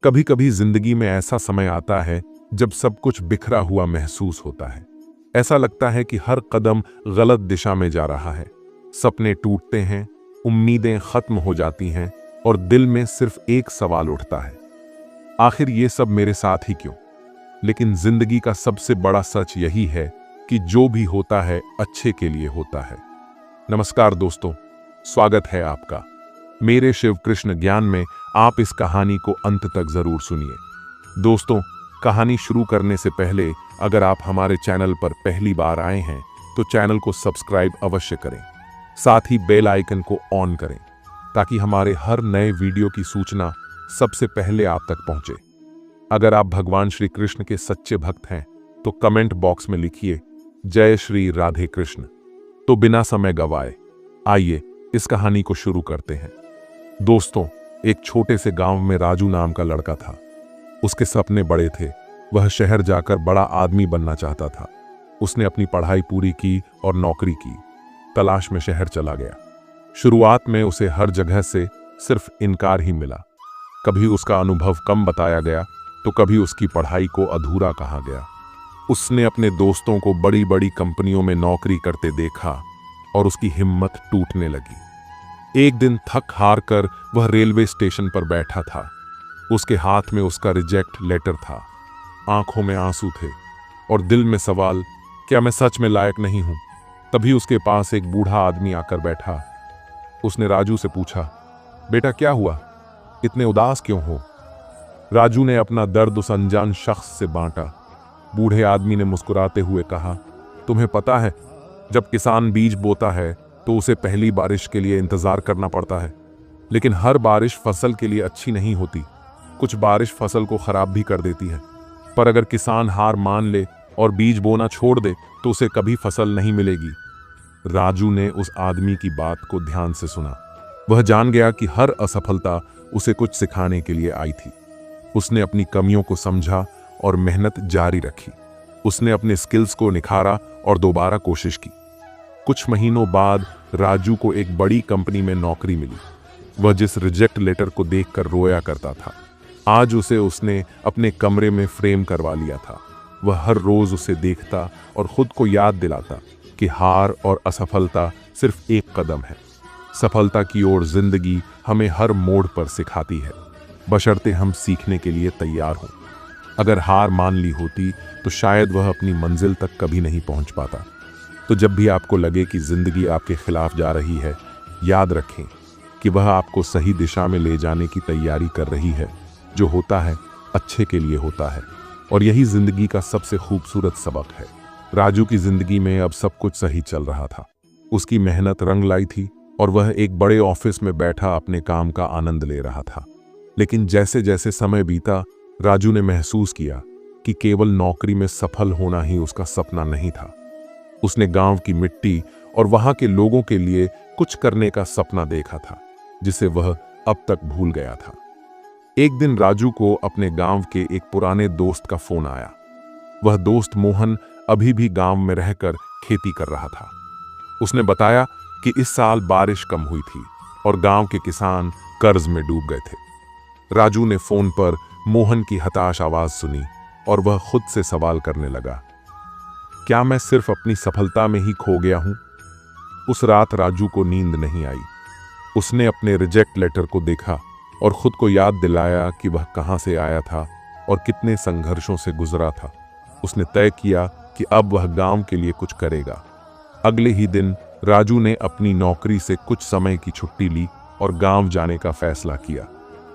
कभी कभी जिंदगी में ऐसा समय आता है जब सब कुछ बिखरा हुआ महसूस होता है। ऐसा लगता है कि हर कदम गलत दिशा में जा रहा है। सपने टूटते हैं, उम्मीदें खत्म हो जाती हैं और दिल में सिर्फ एक सवाल उठता है, आखिर ये सब मेरे साथ ही क्यों? लेकिन जिंदगी का सबसे बड़ा सच यही है कि जो भी होता है अच्छे के लिए होता है। नमस्कार दोस्तों, स्वागत है आपका मेरे शिव कृष्ण ज्ञान में। आप इस कहानी को अंत तक जरूर सुनिए। दोस्तों, कहानी शुरू करने से पहले अगर आप हमारे चैनल पर पहली बार आए हैं तो चैनल को सब्सक्राइब अवश्य करें, साथ ही बेल आइकन को ऑन करें ताकि हमारे हर नए वीडियो की सूचना सबसे पहले आप तक पहुंचे। अगर आप भगवान श्री कृष्ण के सच्चे भक्त हैं तो कमेंट बॉक्स में लिखिए जय श्री राधे कृष्ण। तो बिना समय गवाए आइए इस कहानी को शुरू करते हैं। दोस्तों, एक छोटे से गांव में राजू नाम का लड़का था। उसके सपने बड़े थे। वह शहर जाकर बड़ा आदमी बनना चाहता था। उसने अपनी पढ़ाई पूरी की और नौकरी की तलाश में शहर चला गया। शुरुआत में उसे हर जगह से सिर्फ इनकार ही मिला। कभी उसका अनुभव कम बताया गया तो कभी उसकी पढ़ाई को अधूरा कहा गया। उसने अपने दोस्तों को बड़ी बड़ी कंपनियों में नौकरी करते देखा और उसकी हिम्मत टूटने लगी। एक दिन थक हार कर वह रेलवे स्टेशन पर बैठा था। उसके हाथ में उसका रिजेक्ट लेटर था, आंखों में आंसू थे और दिल में सवाल, क्या मैं सच में लायक नहीं हूं? तभी उसके पास एक बूढ़ा आदमी आकर बैठा। उसने राजू से पूछा, बेटा क्या हुआ, इतने उदास क्यों हो? राजू ने अपना दर्द उस अनजान शख्स से बांटा। बूढ़े आदमी ने मुस्कुराते हुए कहा, तुम्हें पता है, जब किसान बीज बोता है तो उसे पहली बारिश के लिए इंतजार करना पड़ता है, लेकिन हर बारिश फसल के लिए अच्छी नहीं होती। कुछ बारिश फसल को खराब भी कर देती है, पर अगर किसान हार मान ले और बीज बोना छोड़ दे तो उसे कभी फसल नहीं मिलेगी। राजू ने उस आदमी की बात को ध्यान से सुना। वह जान गया कि हर असफलता उसे कुछ सिखाने के लिए आई थी। उसने अपनी कमियों को समझा और मेहनत जारी रखी। उसने अपने स्किल्स को निखारा और दोबारा कोशिश की। कुछ महीनों बाद राजू को एक बड़ी कंपनी में नौकरी मिली। वह जिस रिजेक्ट लेटर को देखकर रोया करता था, आज उसने अपने कमरे में फ्रेम करवा लिया था। वह हर रोज उसे देखता और खुद को याद दिलाता कि हार और असफलता सिर्फ एक कदम है। सफलता की ओर जिंदगी हमें हर मोड़ पर सिखाती है, बशर्ते हम सीखने के लिए तैयार हों। अगर हार मान ली होती तो शायद वह अपनी मंजिल तक कभी नहीं पहुंच पाता। तो जब भी आपको लगे कि जिंदगी आपके खिलाफ जा रही है, याद रखें कि वह आपको सही दिशा में ले जाने की तैयारी कर रही है। जो होता है अच्छे के लिए होता है और यही जिंदगी का सबसे खूबसूरत सबक है। राजू की जिंदगी में अब सब कुछ सही चल रहा था। उसकी मेहनत रंग लाई थी और वह एक बड़े ऑफिस में बैठा अपने काम का आनंद ले रहा था। लेकिन जैसे जैसे समय बीता, राजू ने महसूस किया कि केवल नौकरी में सफल होना ही उसका सपना नहीं था। उसने गांव की मिट्टी और वहां के लोगों के लिए कुछ करने का सपना देखा था, जिसे वह अब तक भूल गया था। एक दिन राजू को अपने गांव के एक पुराने दोस्त का फोन आया। वह दोस्त मोहन अभी भी गांव में रहकर खेती कर रहा था। उसने बताया कि इस साल बारिश कम हुई थी और गांव के किसान कर्ज में डूब गए थे। राजू ने फोन पर मोहन की हताश आवाज सुनी और वह खुद से सवाल करने लगा, क्या मैं सिर्फ अपनी सफलता में ही खो गया हूं? उस रात राजू को नींद नहीं आई। उसने अपने रिजेक्ट लेटर को देखा और खुद को याद दिलाया कि वह कहां से आया था और कितने संघर्षों से गुजरा था। उसने तय किया कि अब वह गांव के लिए कुछ करेगा। अगले ही दिन राजू ने अपनी नौकरी से कुछ समय की छुट्टी ली और गांव जाने का फैसला किया।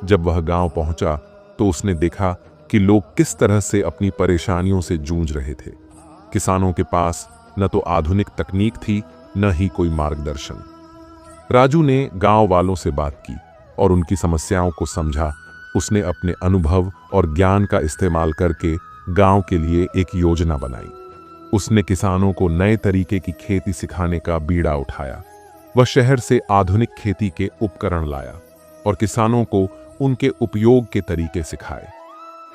जब वह गांव पहुंचा तो उसने देखा कि लोग किस तरह से अपनी परेशानियों से जूझ रहे थे। किसानों के पास न तो आधुनिक तकनीक थी, न ही कोई मार्गदर्शन। राजू ने गांव वालों से बात की और उनकी समस्याओं को समझा। उसने अपने अनुभव और ज्ञान का इस्तेमाल करके गांव के लिए एक योजना बनाई। उसने किसानों को नए तरीके की खेती सिखाने का बीड़ा उठाया। वह शहर से आधुनिक खेती के उपकरण लाया और किसानों को उनके उपयोग के तरीके सिखाए।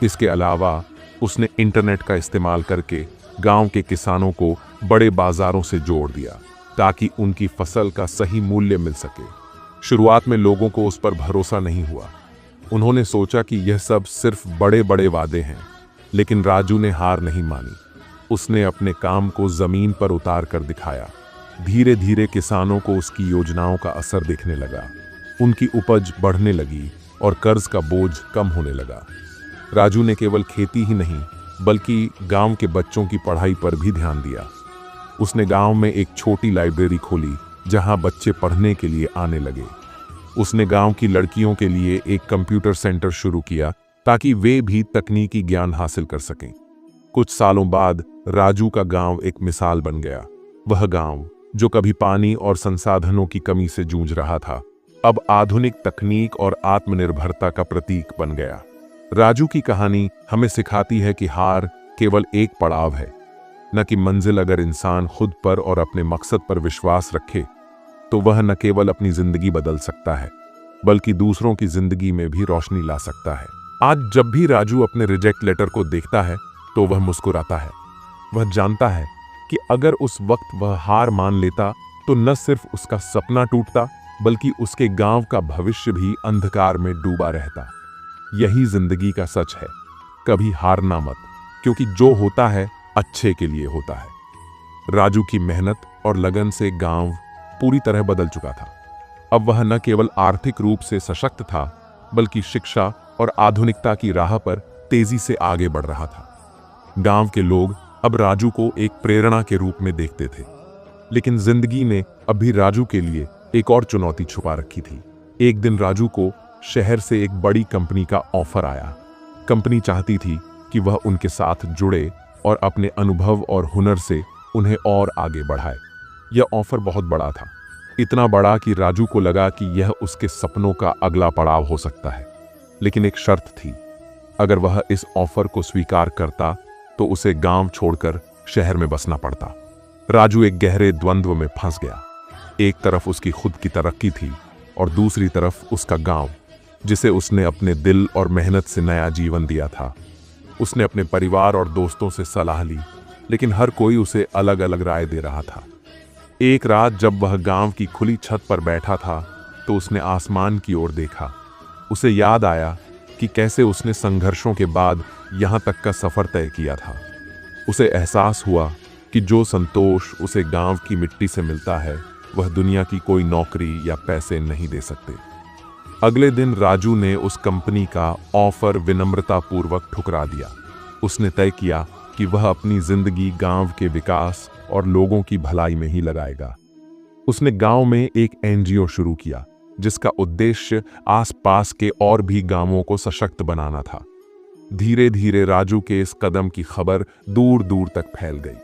इसके अलावा उसने इंटरनेट का इस्तेमाल करके गांव के किसानों को बड़े बाजारों से जोड़ दिया ताकि उनकी फसल का सही मूल्य मिल सके। शुरुआत में लोगों को उस पर भरोसा नहीं हुआ, उन्होंने सोचा कि यह सब सिर्फ बड़े बड़े वादे हैं, लेकिन राजू ने हार नहीं मानी। उसने अपने काम को जमीन पर उतार कर दिखाया। धीरे धीरे किसानों को उसकी योजनाओं का असर दिखने लगा। उनकी उपज बढ़ने लगी और कर्ज का बोझ कम होने लगा। राजू ने केवल खेती ही नहीं बल्कि गांव के बच्चों की पढ़ाई पर भी ध्यान दिया। उसने गांव में एक छोटी लाइब्रेरी खोली जहां बच्चे पढ़ने के लिए आने लगे। उसने गांव की लड़कियों के लिए एक कंप्यूटर सेंटर शुरू किया ताकि वे भी तकनीकी ज्ञान हासिल कर सकें। कुछ सालों बाद राजू का गांव एक मिसाल बन गया। वह गांव जो कभी पानी और संसाधनों की कमी से जूझ रहा था, अब आधुनिक तकनीक और आत्मनिर्भरता का प्रतीक बन गया। राजू की कहानी हमें सिखाती है कि हार केवल एक पड़ाव है, न कि मंजिल। अगर इंसान खुद पर और अपने मकसद पर विश्वास रखे तो वह न केवल अपनी जिंदगी बदल सकता है बल्कि दूसरों की जिंदगी में भी रोशनी ला सकता है। आज जब भी राजू अपने रिजेक्ट लेटर को देखता है तो वह मुस्कुराता है। वह जानता है कि अगर उस वक्त वह हार मान लेता तो न सिर्फ उसका सपना टूटता बल्कि उसके गांव का भविष्य भी अंधकार में डूबा रहता। यही जिंदगी का सच है, कभी हारना मत, क्योंकि जो होता है अच्छे के लिए होता है। राजू की मेहनत और लगन से गांव पूरी तरह बदल चुका था। अब वह न केवल आर्थिक रूप से सशक्त था बल्कि शिक्षा और आधुनिकता की राह पर तेजी से आगे बढ़ रहा था। गांव के लोग अब राजू को एक प्रेरणा के रूप में देखते थे। लेकिन जिंदगी ने अब भी राजू के लिए एक और चुनौती छुपा रखी थी। एक दिन राजू को शहर से एक बड़ी कंपनी का ऑफर आया। कंपनी चाहती थी कि वह उनके साथ जुड़े और अपने अनुभव और हुनर से उन्हें और आगे बढ़ाए। यह ऑफर बहुत बड़ा था, इतना बड़ा कि राजू को लगा कि यह उसके सपनों का अगला पड़ाव हो सकता है। लेकिन एक शर्त थी, अगर वह इस ऑफर को स्वीकार करता तो उसे गांव छोड़कर शहर में बसना पड़ता। राजू एक गहरे द्वंद्व में फंस गया। एक तरफ उसकी खुद की तरक्की थी और दूसरी तरफ उसका गांव, जिसे उसने अपने दिल और मेहनत से नया जीवन दिया था। उसने अपने परिवार और दोस्तों से सलाह ली, लेकिन हर कोई उसे अलग अलग राय दे रहा था। एक रात जब वह गांव की खुली छत पर बैठा था तो उसने आसमान की ओर देखा। उसे याद आया कि कैसे उसने संघर्षों के बाद यहां तक का सफर तय किया था। उसे एहसास हुआ कि जो संतोष उसे गांव की मिट्टी से मिलता है वह दुनिया की कोई नौकरी या पैसे नहीं दे सकते। अगले दिन राजू ने उस कंपनी का ऑफर विनम्रतापूर्वक ठुकरा दिया। उसने तय किया कि वह अपनी जिंदगी गांव के विकास और लोगों की भलाई में ही लगाएगा। उसने गांव में एक एनजीओ शुरू किया जिसका उद्देश्य आसपास के और भी गांवों को सशक्त बनाना था। धीरे धीरे राजू के इस कदम की खबर दूर दूर तक फैल गई।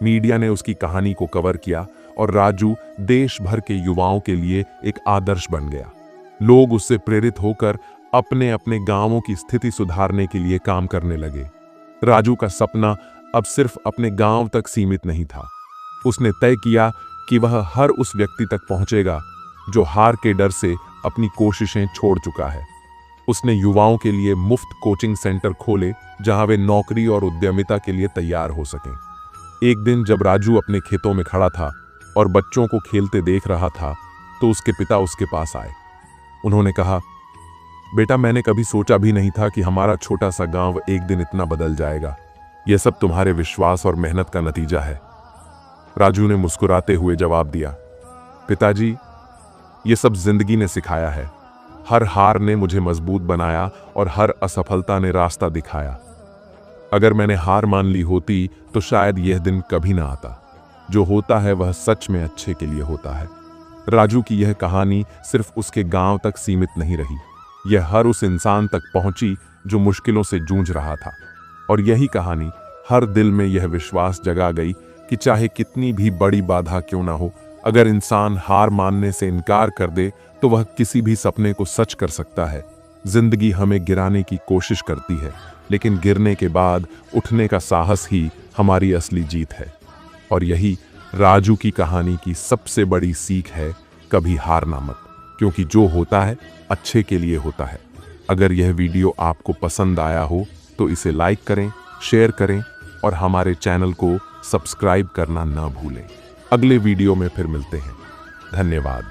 मीडिया ने उसकी कहानी को कवर किया और राजू देश भर के युवाओं के लिए एक आदर्श बन गया। लोग उससे प्रेरित होकर अपने अपने गांवों की स्थिति सुधारने के लिए काम करने लगे। राजू का सपना अब सिर्फ अपने गांव तक सीमित नहीं था। उसने तय किया कि वह हर उस व्यक्ति तक पहुंचेगा जो हार के डर से अपनी कोशिशें छोड़ चुका है। उसने युवाओं के लिए मुफ्त कोचिंग सेंटर खोले जहां वे नौकरी और उद्यमिता के लिए तैयार हो सकें। एक दिन जब राजू अपने खेतों में खड़ा था और बच्चों को खेलते देख रहा था तो उसके पिता उसके पास आए। उन्होंने कहा, बेटा, मैंने कभी सोचा भी नहीं था कि हमारा छोटा सा गांव एक दिन इतना बदल जाएगा। यह सब तुम्हारे विश्वास और मेहनत का नतीजा है। राजू ने मुस्कुराते हुए जवाब दिया, पिताजी, ये सब जिंदगी ने सिखाया है। हर हार ने मुझे मजबूत बनाया और हर असफलता ने रास्ता दिखाया। अगर मैंने हार मान ली होती तो शायद यह दिन कभी ना आता। जो होता है वह सच में अच्छे के लिए होता है। राजू की यह कहानी सिर्फ उसके गांव तक सीमित नहीं रही, यह हर उस इंसान तक पहुंची जो मुश्किलों से जूझ रहा था। और यही कहानी हर दिल में यह विश्वास जगा गई कि चाहे कितनी भी बड़ी बाधा क्यों ना हो, अगर इंसान हार मानने से इनकार कर दे तो वह किसी भी सपने को सच कर सकता है। जिंदगी हमें गिराने की कोशिश करती है, लेकिन गिरने के बाद उठने का साहस ही हमारी असली जीत है। और यही राजू की कहानी की सबसे बड़ी सीख है, कभी हारना मत, क्योंकि जो होता है अच्छे के लिए होता है। अगर यह वीडियो आपको पसंद आया हो तो इसे लाइक करें, शेयर करें और हमारे चैनल को सब्सक्राइब करना न भूलें। अगले वीडियो में फिर मिलते हैं। धन्यवाद।